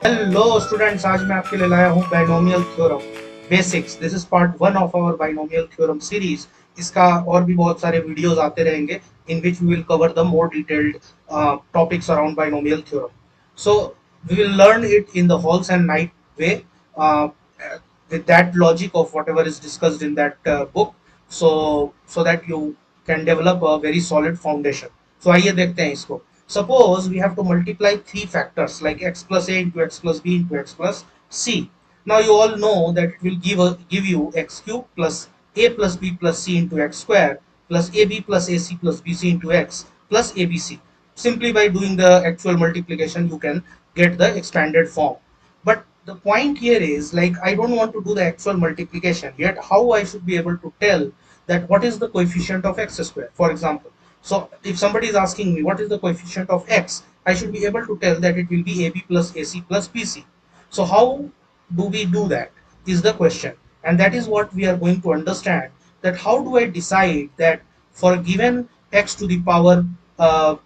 Hello students, आज मैं आपके लिए लाया हूँ binomial theorem basics. This is part one of our binomial theorem series. इसका और भी बहुत सारे वीडियोस आते रहेंगे in which we will cover the more detailed topics around binomial theorem. So we will learn it in the halls and night way, uh, with that logic of whatever is discussed in that book, so that you can develop a very solid foundation. So आइए देखते हैं इसको. Suppose we have to multiply three factors like x plus a into x plus b into x plus c. Now you all know that it will give you x cube plus a plus b plus c into x square plus ab plus ac plus bc into x plus abc. Simply by doing the actual multiplication you can get the expanded form. But the point here is, like, I don't want to do the actual multiplication, yet how I should be able to tell that what is the coefficient of x square, for example. So if somebody is asking me what is the coefficient of x, I should be able to tell that it will be ab plus ac plus bc. So how do we do that is the question, and that is what we are going to understand, that how do I decide that for a given x to the power a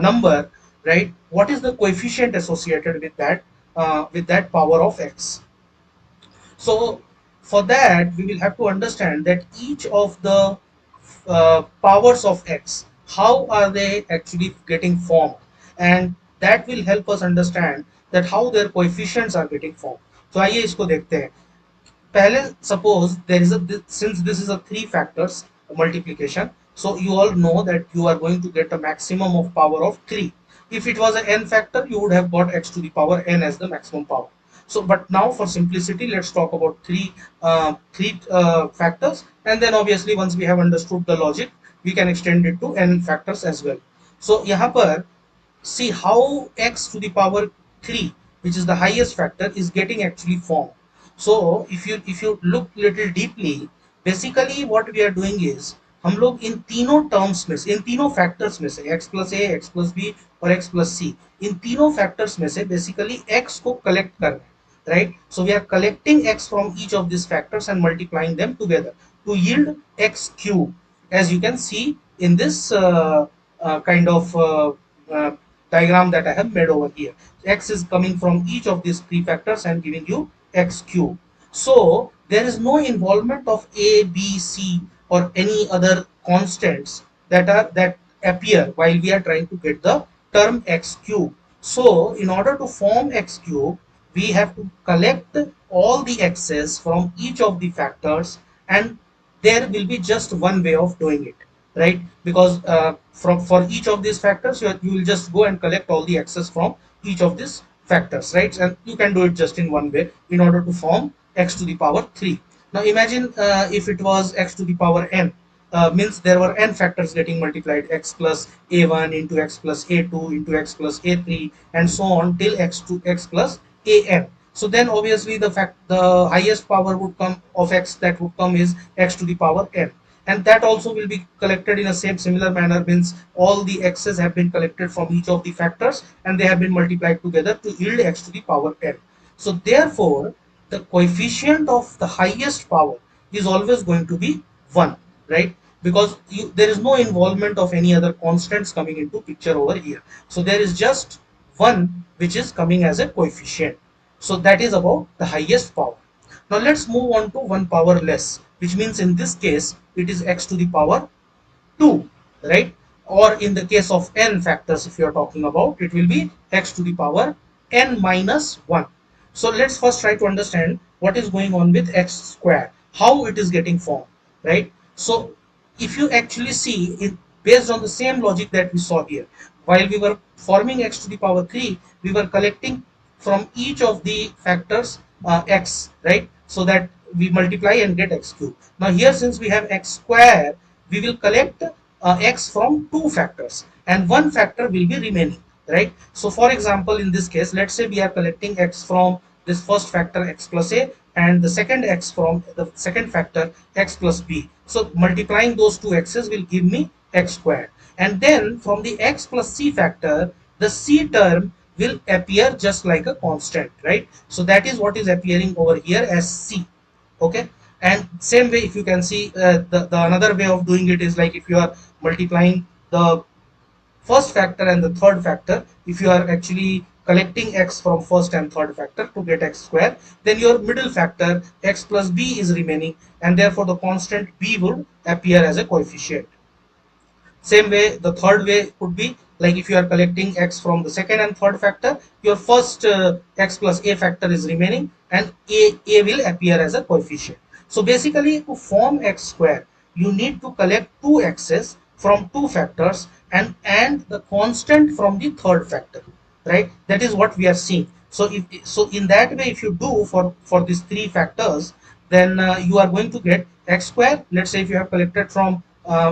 number, right, what is the coefficient associated with that power of x. So for that we will have to understand that each of the powers of x, how are they actually getting formed, and that will help us understand that how their coefficients are getting formed. So आइए इसको देखते हैं. पहले suppose there is a, since this is a three factors multiplication, so you all know that you are going to get a maximum of power of 3. If it was an n factor, you would have got x to the power n as the maximum power. So but now for simplicity, let's talk about three factors, and then obviously once we have understood the logic, we can extend it to n factors as well. So यहाँ पर see how x to the power 3, which is the highest factor, is getting actually formed. So if you look little deeply, basically what we are doing is हम लोग इन तीनों terms में से, इन तीनों factors में से x प्लस ए, x plus B और x plus सी, इन तीनों फैक्टर्स में से बेसिकली x को कलेक्ट कर रहे हैं, right? So we are collecting x from each of these factors and multiplying them together to yield x cube, as you can see in this kind of uh, diagram that I have made over here. X is coming from each of these three factors and giving you x cube. So there is no involvement of a, b, c or any other constants that appear while we are trying to get the term x cube. So in order to form x cube, we have to collect all the x's from each of the factors, and there will be just one way of doing it, right? Because from for each of these factors, you will just go and collect all the x's from each of these factors, right? And you can do it just in one way in order to form x to the power 3. Now imagine if it was x to the power n, means there were n factors getting multiplied, x plus a1 into x plus a2 into x plus a3 and so on till x to x plus an. So then obviously the highest power would come of x that would come is x to the power n, and that also will be collected in a similar manner, means all the x's have been collected from each of the factors and they have been multiplied together to yield x to the power n. So therefore the coefficient of the highest power is always going to be 1, right? Because there is no involvement of any other constants coming into picture over here, so there is just 1 which is coming as a coefficient. So that is about the highest power. Now let's move on to one power less, which means in this case it is x to the power 2, right? Or in the case of n factors, if you are talking about, it will be x to the power n minus 1. So let's first try to understand what is going on with x square, how it is getting formed, right? So if you actually see it, based on the same logic that we saw here, while we were forming x to the power 3, we were collecting from each of the factors x, right? So that we multiply and get x cube. Now here, since we have x square, we will collect x from two factors and one factor will be remaining, right? So for example, in this case, let's say we are collecting x from this first factor x plus a and the second x from the second factor x plus b. So multiplying those two x's will give me x squared, and then from the x plus c factor, the c term will appear just like a constant, right? So that is what is appearing over here as c. Okay, and same way, if you can see, the another way of doing it is like if you are multiplying the first factor and the third factor, if you are actually collecting x from first and third factor to get x square, then your middle factor x plus b is remaining, and therefore the constant b would appear as a coefficient. Same way, the third way could be like if you are collecting x from the second and third factor, your first x plus a factor is remaining, and a will appear as a coefficient. So basically, to form x square, you need to collect two x's from two factors and the constant from the third factor, right? That is what we are seeing. So if so, in that way, if you do for these three factors, then you are going to get x square. Let's say if you have collected from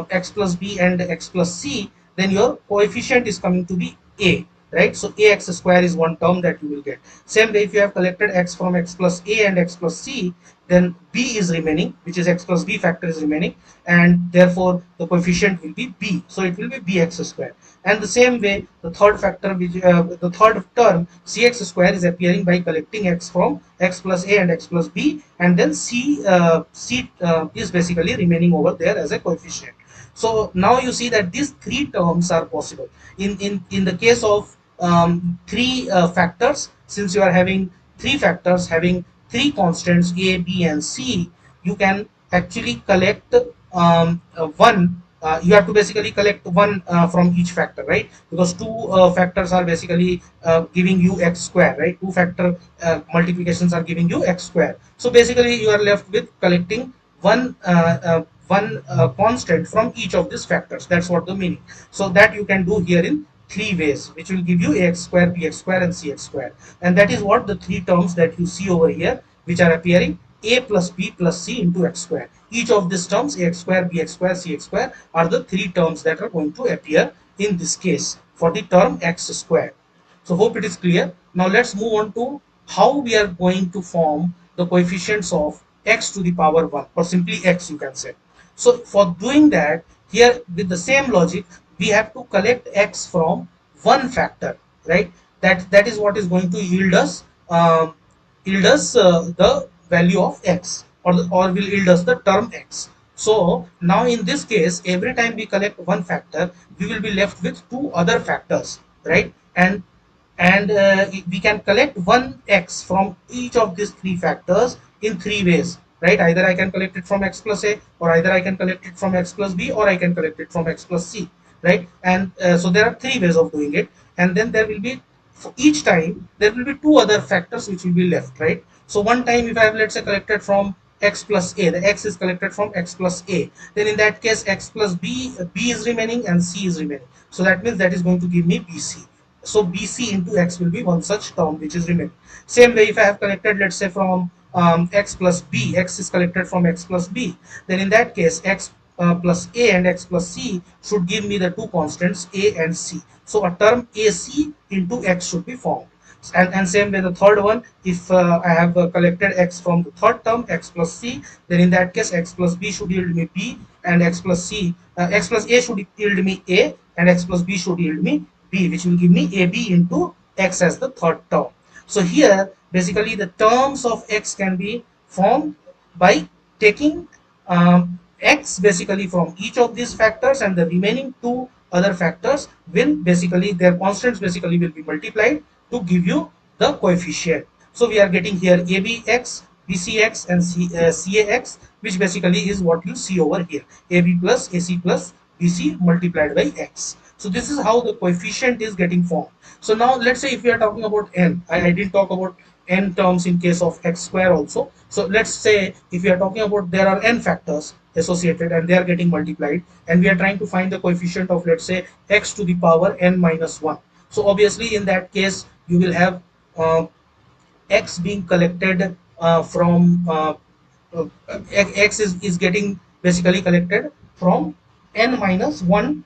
x plus b and x plus c, then your coefficient is coming to be a, right? So ax square is one term that you will get. Same way, if you have collected x from x plus a and x plus c, then b is remaining, which is x plus b factor is remaining, and therefore the coefficient will be b. So it will be bx square. And the same way, the third factor, which the third term cx square is appearing by collecting x from x plus a and x plus b, and then c is basically remaining over there as a coefficient. So now you see that these three terms are possible. In the case of three factors, since you are having three factors having three constants a, b, and c, you can actually collect one. You have to basically collect one from each factor, right? Because two factors are basically giving you x square, right? Two factor multiplications are giving you x square. So basically, you are left with collecting one constant from each of these factors. That's what the meaning. So that you can do here in three ways, which will give you ax square, bx square, and cx square. And that is what the three terms that you see over here, which are appearing a plus b plus c into x square. Each of these terms, ax square, bx square, cx square, are the three terms that are going to appear in this case for the term x square. So hope it is clear. Now let's move on to how we are going to form the coefficients of x to the power 1, or simply x you can say. So for doing that, here with the same logic, we have to collect x from one factor, right? That is what is going to yield us the value of x, or will yield us the term x. So now in this case, every time we collect one factor, we will be left with two other factors, right? And we can collect one x from each of these three factors in three ways, right? Either I can collect it from x plus a, or either I can collect it from x plus b, or I can collect it from x plus c, right? And so there are three ways of doing it. And then there will be, for each time there will be two other factors which will be left, right? So one time if I have, let's say, collected from x plus a, the x is collected from x plus a, then in that case x plus b is remaining and c is remaining. So that means that is going to give me bc. So bc into x will be one such term which is remaining. Same way, if I have collected, let's say, from x plus b, x is collected from x plus b, then in that case x plus a and x plus c should give me the two constants a and c. So a term ac into x should be formed. And same way, the third one, if I have collected x from the third term x plus c, then in that case x plus b should yield me b, and x plus a should yield me a, and x plus b should yield me b, which will give me ab into x as the third term. So here basically the terms of x can be formed by taking x basically from each of these factors, and the remaining two other factors will basically, their constants basically will be multiplied to give you the coefficient. So we are getting here abx, bcx, and cax, which basically is what you see over here, ab plus ac plus bc multiplied by x. So this is how the coefficient is getting formed. So now let's say if we are talking about n, I didn't talk about n terms in case of x square also. So let's say if we are talking about, there are n factors associated and they are getting multiplied, and we are trying to find the coefficient of, let's say, x to the power n minus 1. So obviously in that case you will have uh, x being collected from x is getting basically collected from n minus 1,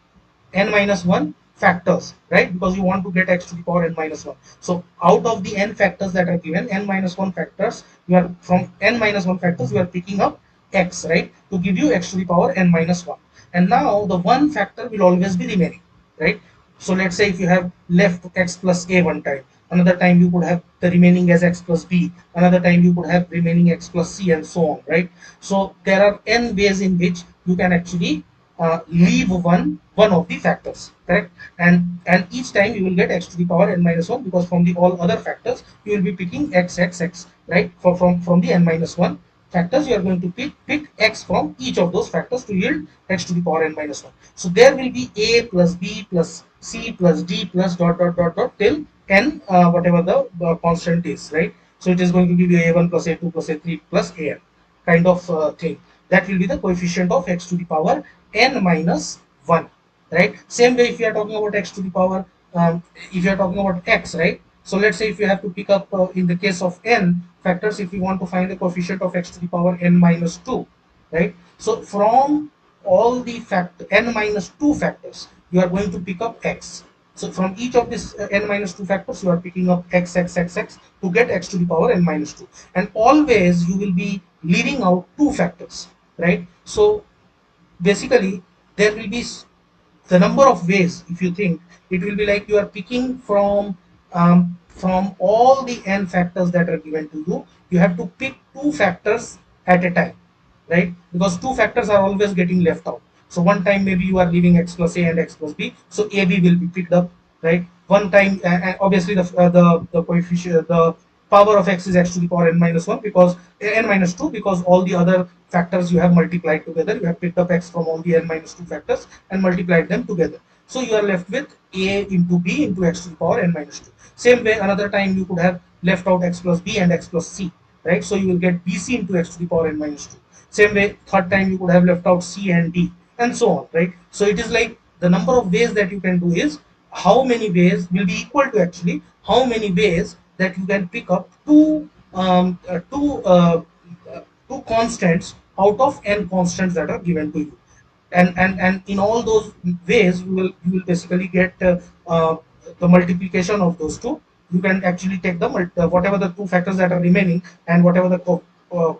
factors, right? Because you want to get x to the power n minus 1. So out of the n factors that are given, n minus 1 factors, you are from n minus 1 factors you are picking up x, right, to give you x to the power n minus 1. And now the one factor will always be remaining, right? So let's say if you have left x plus a one time, another time you could have the remaining as x plus b, another time you could have remaining x plus c, and so on, right? So there are n ways in which you can actually leave one of the factors, correct? And each time you will get x to the power n minus 1, because from the all other factors you will be picking x, right? From the n minus 1 factors, you are going to pick x from each of those factors to yield x to the power n minus 1. So there will be a plus b plus c plus d plus dot till n, whatever the constant is, right? So it is going to be a1 plus a2 plus a3 plus an kind of thing. That will be the coefficient of x to the power n minus 1, right? Same way, if you are talking about x to the power, if you are talking about x, right? So let's say if you have to pick up, in the case of n factors, if you want to find the coefficient of x to the power n minus 2, right? So from all the n minus 2 factors, you are going to pick up x. So from each of these n minus 2 factors, you are picking up x to get x to the power n minus 2. And always you will be leaving out two factors, right? So basically, there will be the number of ways. If you think, it will be like you are picking from all the n factors that are given to you, you have to pick two factors at a time, right? Because two factors are always getting left out. So one time maybe you are leaving x plus a and x plus b, so ab will be picked up, right? One time, and obviously the coefficient, the power of x is x to the power n minus 1, because n minus 2, because all the other factors you have multiplied together. You have picked up x from all the n minus 2 factors and multiplied them together. So you are left with a into b into x to the power n minus 2. Same way, another time you could have left out x plus b and x plus c, right? So you will get bc into x to the power n minus 2. Same way, third time you could have left out c and d, and so on, right? So it is like the number of ways that you can do is how many ways will be equal to actually how many ways that you can pick up two constants out of n constants that are given to you. And in all those ways, you will basically get the multiplication of those two. You can actually take the whatever the two factors that are remaining, and whatever the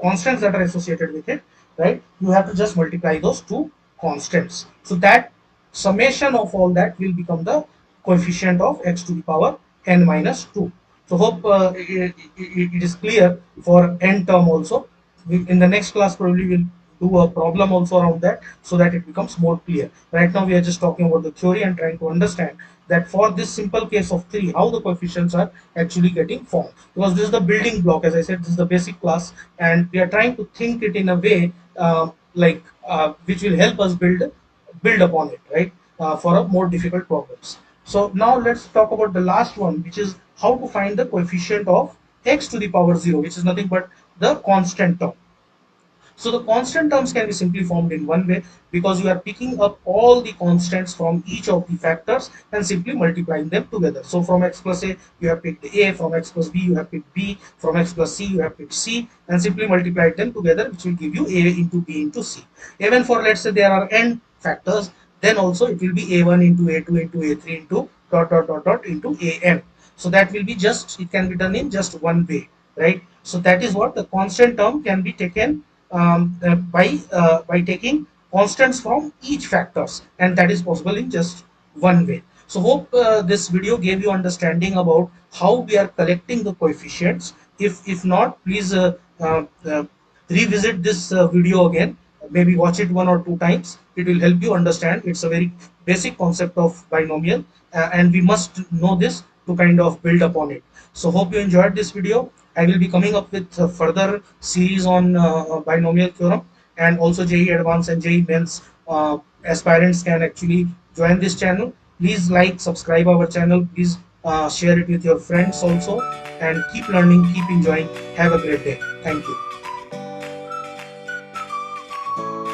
constants that are associated with it, right? You have to just multiply those two constants, so that summation of all that will become the coefficient of x to the power n minus 2. So hope it is clear for n term also. In the next class, probably we'll do a problem also around that, so that it becomes more clear. Right now we are just talking about the theory and trying to understand that for this simple case of 3, how the coefficients are actually getting formed, because this is the building block. As I said, this is the basic class, and we are trying to think it in a way, which will help us build upon it, right? For a more difficult problems. So now let's talk about the last one, which is how to find the coefficient of x to the power 0, which is nothing but the constant term. So the constant terms can be simply formed in one way, because you are picking up all the constants from each of the factors and simply multiplying them together. So from x plus a, you have picked a, from x plus b, you have picked b, from x plus c, you have picked c, and simply multiplied them together, which will give you a into b into c. Even for, let's say, there are n factors, then also it will be a1 into a2 into a3 into dot into an. So that will be just, it can be done in just one way, right? So that is what the constant term can be taken by taking constants from each factors, and that is possible in just one way. So hope this video gave you understanding about how we are collecting the coefficients. If not, please revisit this video again. Maybe watch it one or two times. It will help you understand. It's a very basic concept of binomial, and we must know this to kind of build upon it. So hope you enjoyed this video. I will be coming up with a further series on binomial theorem, and also JEE Advanced and JEE Mains aspirants can actually join this channel. Please like, subscribe our channel. Please share it with your friends also, and keep learning, keep enjoying. Have a great day. Thank you.